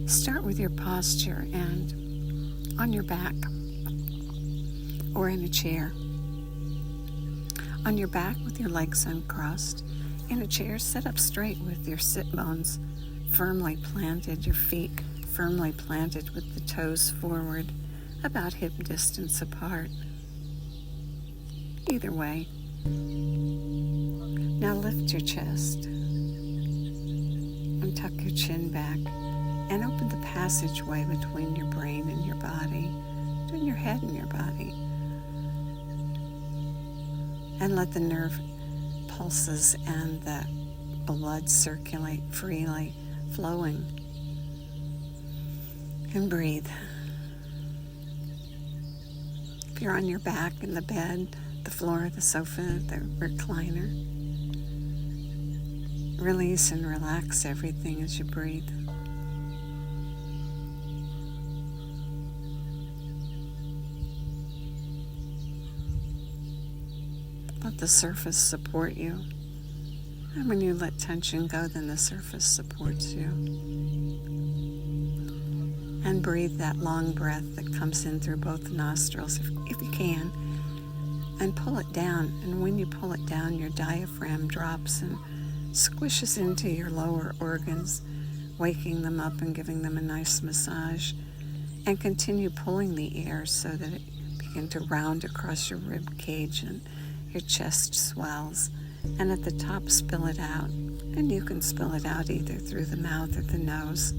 Start with your posture and on your back or in a chair. On your back with your legs uncrossed. In a chair, sit up straight with your sit bones firmly planted, your feet firmly planted with the toes forward, about hip distance apart. Either way. Now lift your chest and tuck your chin back and open the passageway between your brain and your body, between your head and your body. And let the nerve pulses and the blood circulate freely, flowing. And breathe. If you're on your back in the bed, the floor, the sofa, the recliner, release and relax everything as you breathe. Let the surface support you. And when you let tension go, then the surface supports you. And breathe that long breath that comes in through both nostrils, if you can, and pull it down. And when you pull it down, your diaphragm drops and squishes into your lower organs, waking them up and giving them a nice massage. And continue pulling the air so that it begins to round across your rib cage and your chest swells. And at the top, spill it out. And you can spill it out either through the mouth or the nose.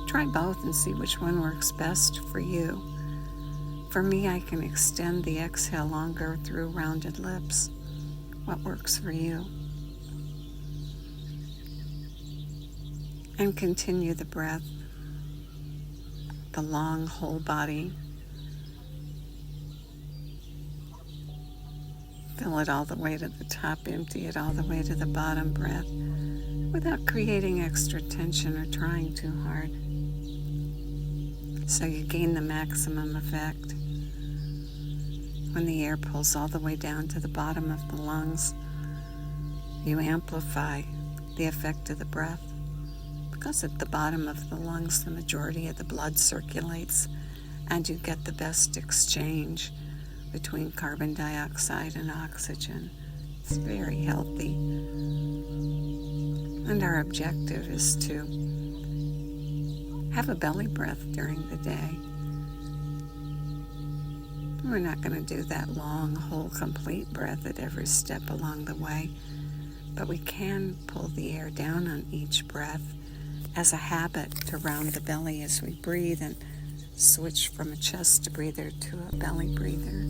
Try both and see which one works best for you. For me, I can extend the exhale longer through rounded lips. What works for you? And continue the breath, the long whole body. Fill it all the way to the top, empty it all the way to the bottom breath without creating extra tension or trying too hard. So you gain the maximum effect. When the air pulls all the way down to the bottom of the lungs, you amplify the effect of the breath. Because at the bottom of the lungs, the majority of the blood circulates, and you get the best exchange between carbon dioxide and oxygen. It's very healthy. And our objective is to have a belly breath during the day. We're not going to do that long, whole, complete breath at every step along the way, but we can pull the air down on each breath as a habit to round the belly as we breathe and switch from a chest breather to a belly breather.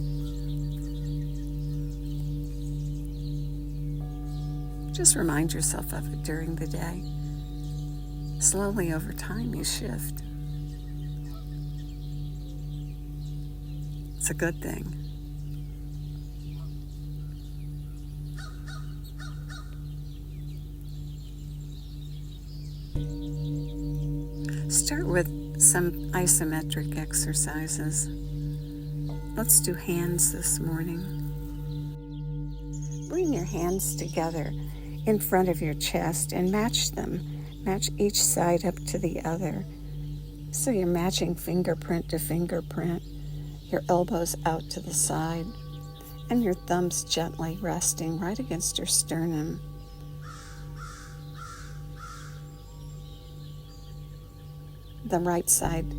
Just remind yourself of it during the day. Slowly over time you shift. It's a good thing. Start with some isometric exercises. Let's do hands this morning. Bring your hands together in front of your chest and match them. Match each side up to the other. So you're matching fingerprint to fingerprint, your elbows out to the side, and your thumbs gently resting right against your sternum. The right side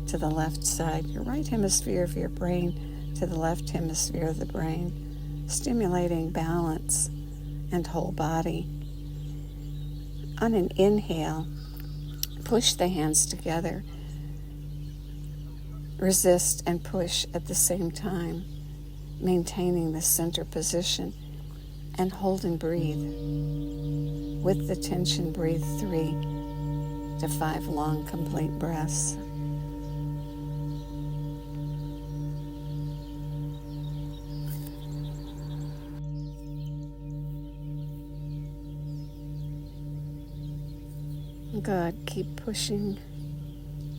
to the left side, your right hemisphere of your brain to the left hemisphere of the brain, stimulating balance and whole body. On an inhale, push the hands together. Resist and push at the same time, maintaining the center position, and hold and breathe. With the tension, breathe 3 to 5 long, complete breaths. Good. Keep pushing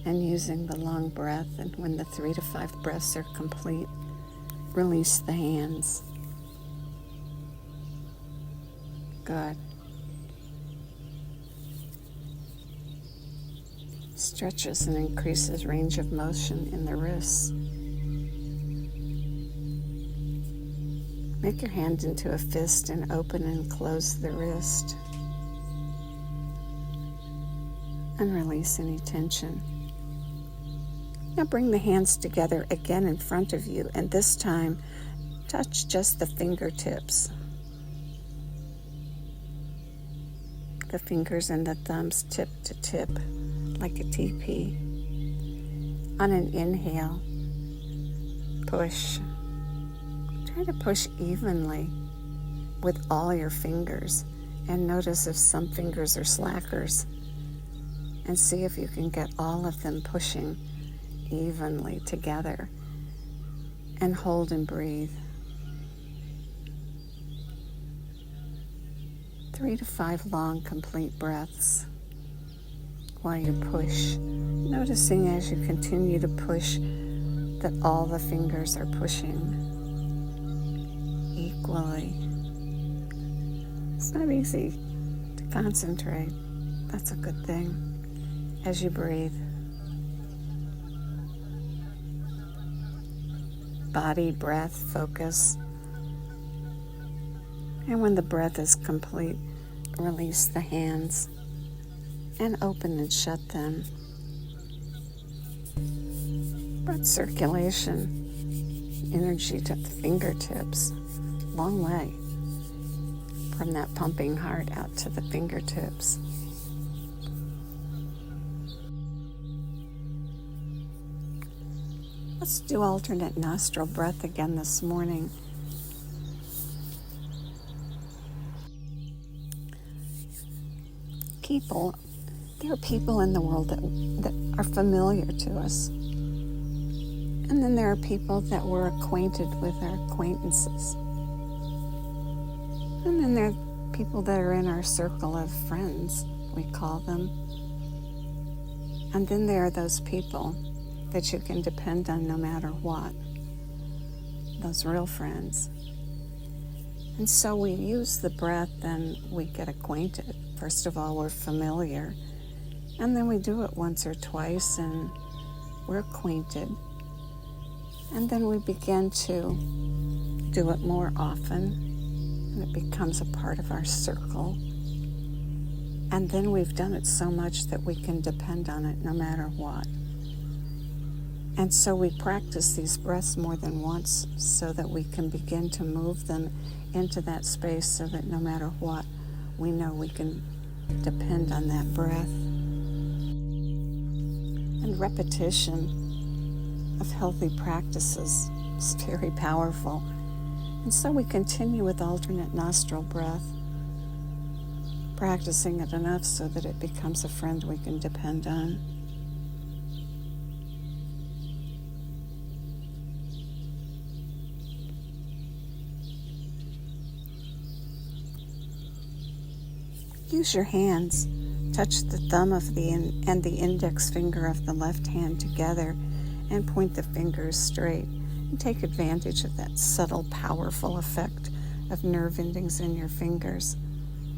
and using the long breath, and when the 3 to 5 breaths are complete, release the hands. Good. stretches and increases range of motion in the wrists. Make your hand into a fist and open and close the wrist. And release any tension. Now bring the hands together again in front of you, and this time touch just the fingertips. The fingers and the thumbs tip to tip like a teepee. On an inhale, push. Try to push evenly with all your fingers, and notice if some fingers are slackers, and see if you can get all of them pushing evenly together. And hold and breathe. 3 to 5 long, complete breaths while you push, noticing as you continue to push that all the fingers are pushing equally. It's not easy to concentrate. That's a good thing. As you breathe, body, breath, focus. And when the breath is complete, release the hands and open and shut them. Blood circulation, energy to the fingertips, long way from that pumping heart out to the fingertips. Let's do alternate nostril breath again this morning. There are people in the world that are familiar to us. And then there are people that we're acquainted with, our acquaintances. And then there are people that are in our circle of friends, we call them. And then there are those people that you can depend on no matter what, those real friends. And so we use the breath and we get acquainted. First of all, we're familiar, and then we do it once or twice and we're acquainted. And then we begin to do it more often, and it becomes a part of our circle. And then we've done it so much that we can depend on it no matter what. And so we practice these breaths more than once so that we can begin to move them into that space so that no matter what, we know we can depend on that breath. And repetition of healthy practices is very powerful. And so we continue with alternate nostril breath, practicing it enough so that it becomes a friend we can depend on. Use your hands. Touch the thumb of and the index finger of the left hand together and point the fingers straight. And take advantage of that subtle, powerful effect of nerve endings in your fingers.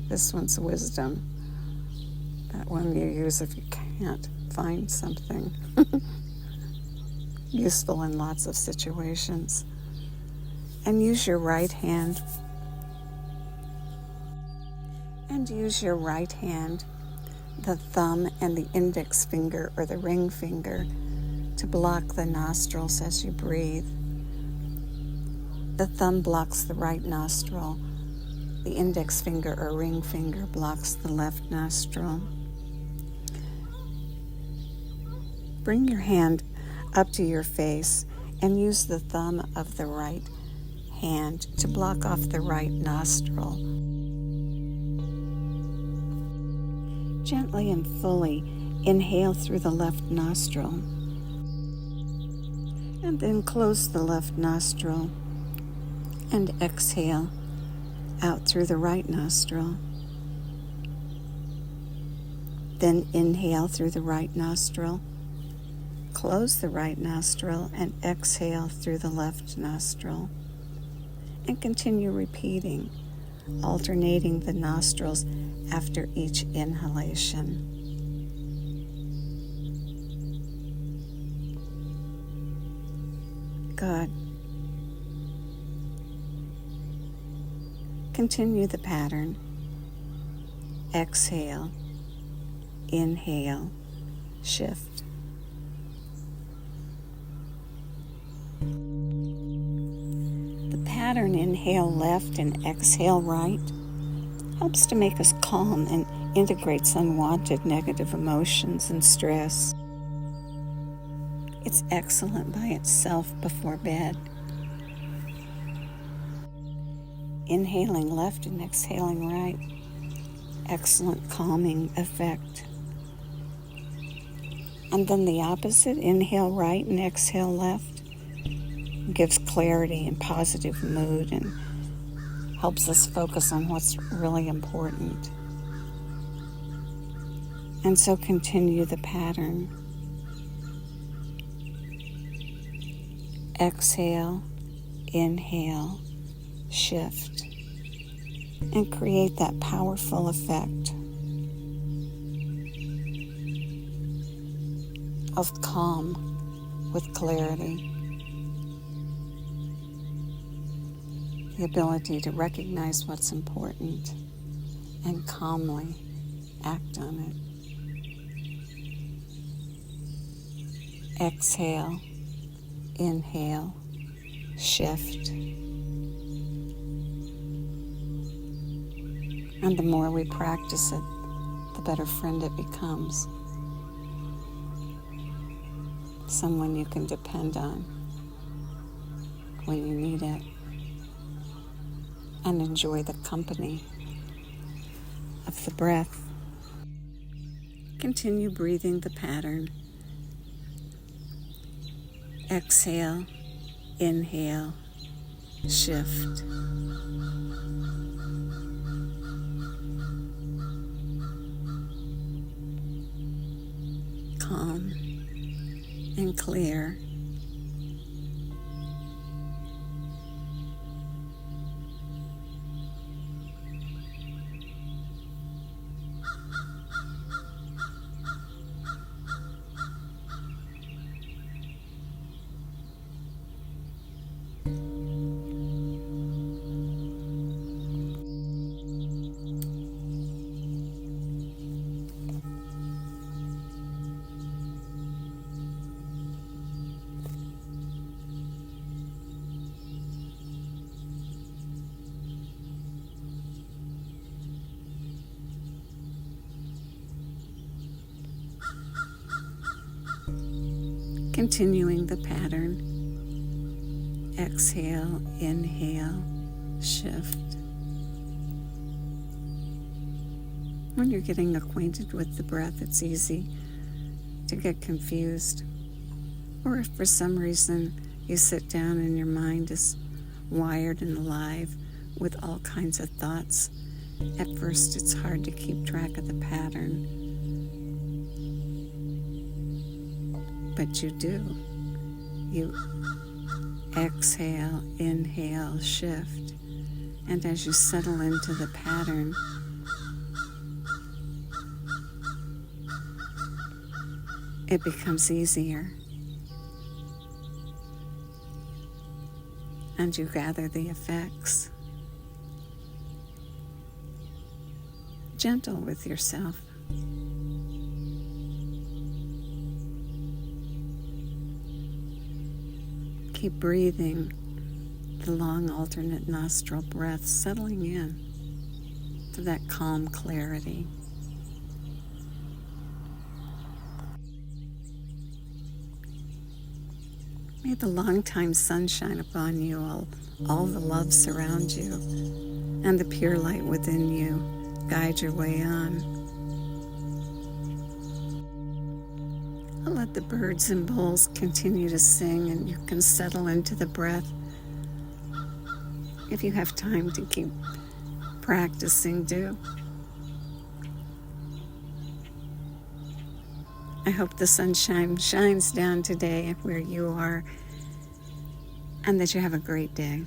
This one's wisdom. That one you use if you can't find something useful in lots of situations. And use your right hand. And use your right hand, the thumb and the index finger or the ring finger, to block the nostrils as you breathe. The thumb blocks the right nostril. The index finger or ring finger blocks the left nostril. Bring your hand up to your face and use the thumb of the right hand to block off the right nostril. Gently and fully inhale through the left nostril, and then close the left nostril and exhale out through the right nostril. Then inhale through the right nostril, close the right nostril, and exhale through the left nostril. And continue repeating, alternating the nostrils after each inhalation. Good. Continue the pattern. Exhale, inhale, shift. The pattern inhale left and exhale right helps to make us calm and integrates unwanted negative emotions and stress. It's excellent by itself before bed. Inhaling left and exhaling right, excellent calming effect. And then the opposite, inhale right and exhale left, gives clarity and positive mood and helps us focus on what's really important. And so continue the pattern. Exhale, inhale, shift, and create that powerful effect of calm with clarity. The ability to recognize what's important and calmly act on it. Exhale, inhale, shift. And the more we practice it, the better friend it becomes. Someone you can depend on when you need it. And enjoy the company of the breath. Continue breathing the pattern. Exhale, inhale, shift. Calm and clear. Continuing the pattern. Exhale, inhale, shift. When you're getting acquainted with the breath, it's easy to get confused. Or if for some reason you sit down and your mind is wired and alive with all kinds of thoughts, at first it's hard to keep track of the pattern. But you do. You exhale, inhale, shift. And as you settle into the pattern, it becomes easier. And you gather the effects. Gentle with yourself. Keep breathing the long alternate nostril breath, settling in to that calm clarity. May the long-time sun shine upon you, all the love surround you, and the pure light within you guide your way on. Let the birds and bulls continue to sing, and you can settle into the breath. If you have time to keep practicing, do. I hope the sunshine shines down today where you are, and that you have a great day.